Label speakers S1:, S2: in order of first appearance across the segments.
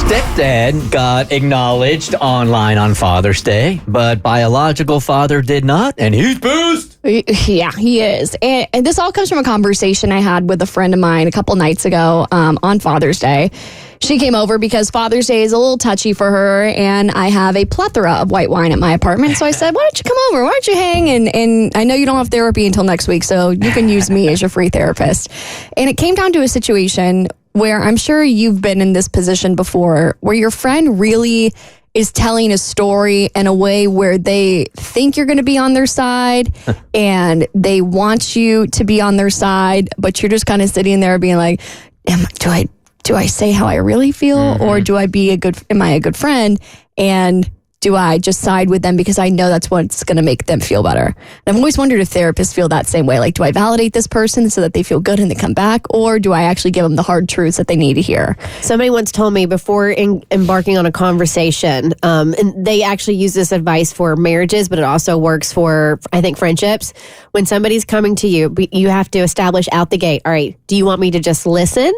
S1: Stepdad got acknowledged online on Father's Day, but biological father did not, and he's pissed.
S2: Yeah, he is. And this all comes from a conversation I had with a friend of mine a couple nights ago on Father's Day. She came over because Father's Day is a little touchy for her, and I have a plethora of white wine at my apartment. So I said, why don't you come over? Why don't you hang? And I know you don't have therapy until next week, so you can use me as your free therapist. And it came down to a situation where I'm sure you've been in this position before, where your friend really is telling a story in a way where they think you're going to be on their side and they want you to be on their side, but you're just kind of sitting there being like, do I say how I really feel, or am I a good friend? And do I just side with them because I know that's what's going to make them feel better? And I've always wondered if therapists feel that same way. Like, do I validate this person so that they feel good and they come back? Or do I actually give them the hard truths that they need to hear?
S3: Somebody once told me before embarking on a conversation, and they actually use this advice for marriages, but it also works for, I think, friendships. When somebody's coming to you, you have to establish out the gate, all right, do you want me to just listen?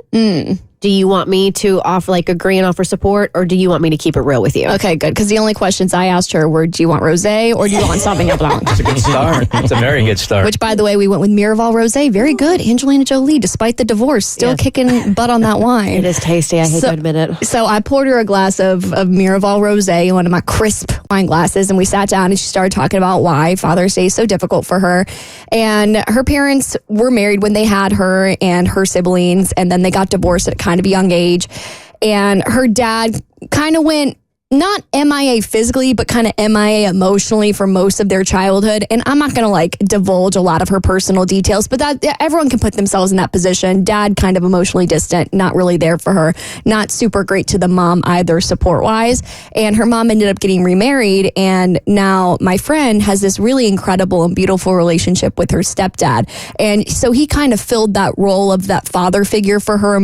S3: Do you want me to agree and offer support, or do you want me to keep it real with you?
S2: Okay, good. Because the only questions I asked her were, do you want rosé or do you want Sauvignon Blanc?
S1: It's a good start. It's a very good start.
S2: Which, by the way, we went with Miraval Rosé. Very good. Angelina Jolie, despite the divorce, still kicking butt on that wine.
S3: It is tasty. I hate to admit it.
S2: So I poured her a glass of Miraval Rosé in one of my crisp wine glasses, and we sat down and she started talking about why Father's Day is so difficult for her. And her parents were married when they had her and her siblings, and then they got divorced at kind of a young age. And her dad kind of went not MIA physically, but kind of MIA emotionally for most of their childhood. And I'm not going to divulge a lot of her personal details, but that everyone can put themselves in that position. Dad kind of emotionally distant, not really there for her, not super great to the mom either support wise. And her mom ended up getting remarried. And now my friend has this really incredible and beautiful relationship with her stepdad. And so he kind of filled that role of that father figure for her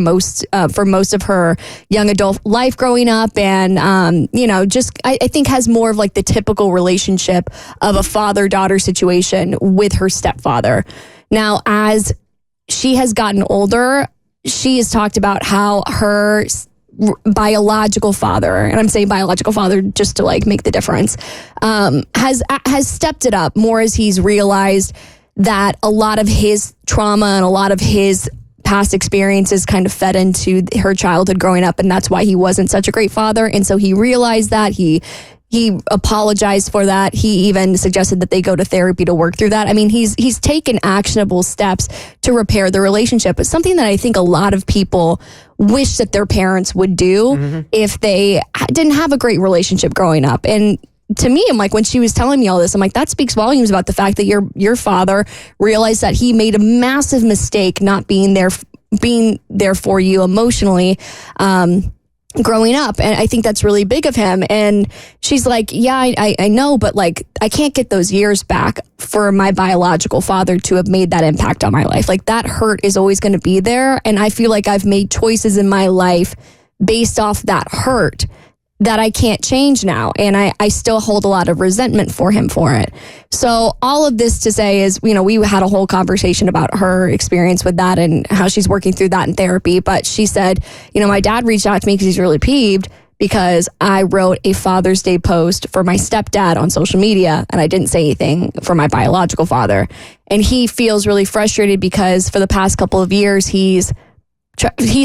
S2: for most of her young adult life growing up. And, I think has more of the typical relationship of a father-daughter situation with her stepfather. Now, as she has gotten older, she has talked about how her biological father, and I'm saying biological father just to make the difference, has stepped it up more as he's realized that a lot of his trauma and a lot of his past experiences kind of fed into her childhood growing up, and that's why he wasn't such a great father. And so he realized that. He apologized for that. He even suggested that they go to therapy to work through that. I mean, he's taken actionable steps to repair the relationship. It's something that I think a lot of people wish that their parents would do if they didn't have a great relationship growing up. And to me, I'm like, when she was telling me all this, I'm like, that speaks volumes about the fact that your father realized that he made a massive mistake not being there for you emotionally, growing up. And I think that's really big of him. And she's like, yeah, I know, but I can't get those years back for my biological father to have made that impact on my life. That hurt is always going to be there. And I feel like I've made choices in my life based off that hurt that I can't change now. And I still hold a lot of resentment for him for it. So all of this to say is, we had a whole conversation about her experience with that and how she's working through that in therapy. But she said, my dad reached out to me because he's really peeved because I wrote a Father's Day post for my stepdad on social media and I didn't say anything for my biological father. And he feels really frustrated because for the past couple of years, he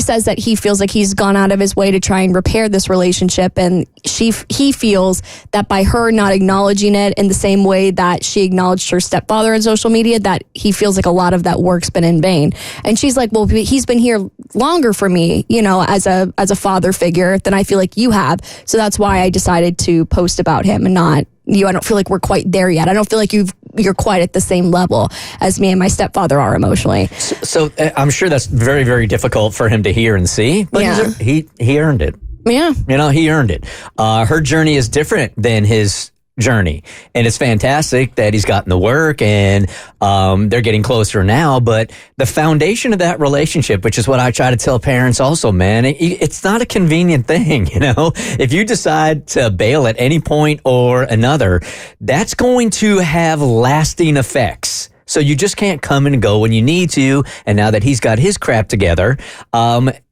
S2: says that he feels like he's gone out of his way to try and repair this relationship. And he feels that by her not acknowledging it in the same way that she acknowledged her stepfather on social media, that he feels like a lot of that work's been in vain. And she's like, well, he's been here longer for me, as a father figure than I feel like you have. So that's why I decided to post about him and not you. I don't feel like we're quite there yet. I don't feel like you're quite at the same level as me and my stepfather are emotionally.
S1: So I'm sure that's very, very difficult for him to hear and see, but he earned it.
S2: Yeah.
S1: He earned it. Her journey is different than his journey, and it's fantastic that he's gotten the work and they're getting closer now. But the foundation of that relationship, which is what I try to tell parents also, man, it's not a convenient thing. If you decide to bail at any point or another, that's going to have lasting effects. So you just can't come and go when you need to. And now that he's got his crap together,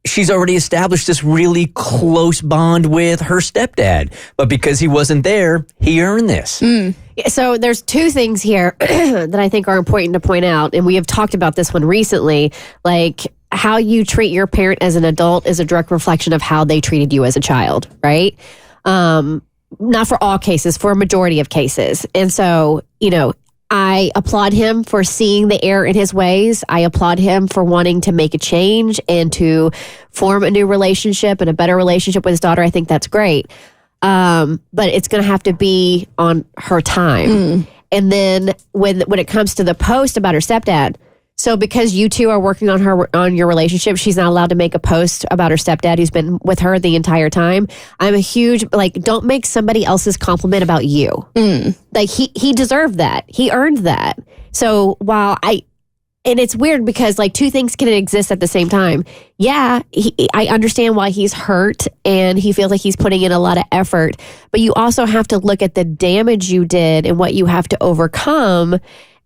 S1: she's already established this really close bond with her stepdad. But because he wasn't there, he earned this.
S3: So there's two things here that I think are important to point out. And we have talked about this one recently. Like, how you treat your parent as an adult is a direct reflection of how they treated you as a child, right? Not for all cases, for a majority of cases. And so, I applaud him for seeing the error in his ways. I applaud him for wanting to make a change and to form a new relationship and a better relationship with his daughter. I think that's great. But it's going to have to be on her time. And then when it comes to the post about her stepdad, so because you two are working on your relationship, she's not allowed to make a post about her stepdad who's been with her the entire time. I'm a huge, don't make somebody else's compliment about you. Like he deserved that. He earned that. So and it's weird because two things can exist at the same time. Yeah, I understand why he's hurt and he feels like he's putting in a lot of effort, but you also have to look at the damage you did and what you have to overcome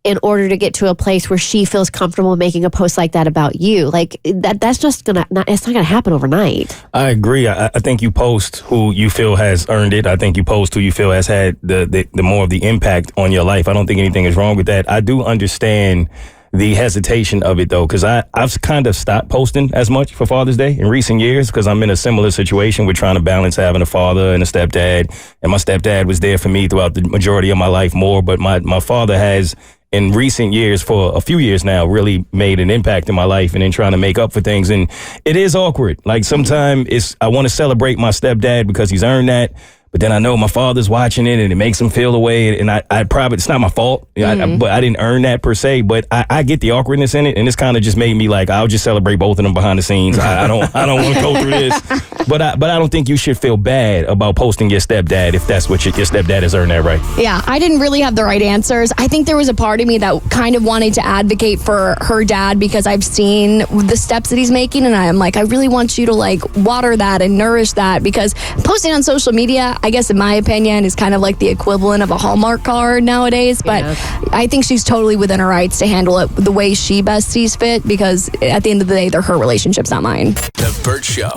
S3: in order to get to a place where she feels comfortable making a post like that about you. That's just it's not gonna happen overnight.
S4: I agree. I think you post who you feel has earned it. I think you post who you feel has had the more of the impact on your life. I don't think anything is wrong with that. I do understand the hesitation of it though, because I've kind of stopped posting as much for Father's Day in recent years because I'm in a similar situation with trying to balance having a father and a stepdad. And my stepdad was there for me throughout the majority of my life more, but my father has, in recent years, for a few years now, really made an impact in my life and in trying to make up for things. And it is awkward. Sometimes I want to celebrate my stepdad because he's earned that. But then I know my father's watching it and it makes him feel away. And I probably, it's not my fault, but I didn't earn that per se. But I get the awkwardness in it. And it's kind of just made me I'll just celebrate both of them behind the scenes. I don't want to go through this. But I don't think you should feel bad about posting your stepdad if that's what your stepdad has earned that right.
S2: Yeah, I didn't really have the right answers. I think there was a part of me that kind of wanted to advocate for her dad because I've seen the steps that he's making. And I'm I really want you to water that and nourish that, because posting on social media, I guess in my opinion, is kind of the equivalent of a Hallmark card nowadays. But I think she's totally within her rights to handle it the way she best sees fit, because at the end of the day, they're her relationships, not mine.
S5: The Bert Show.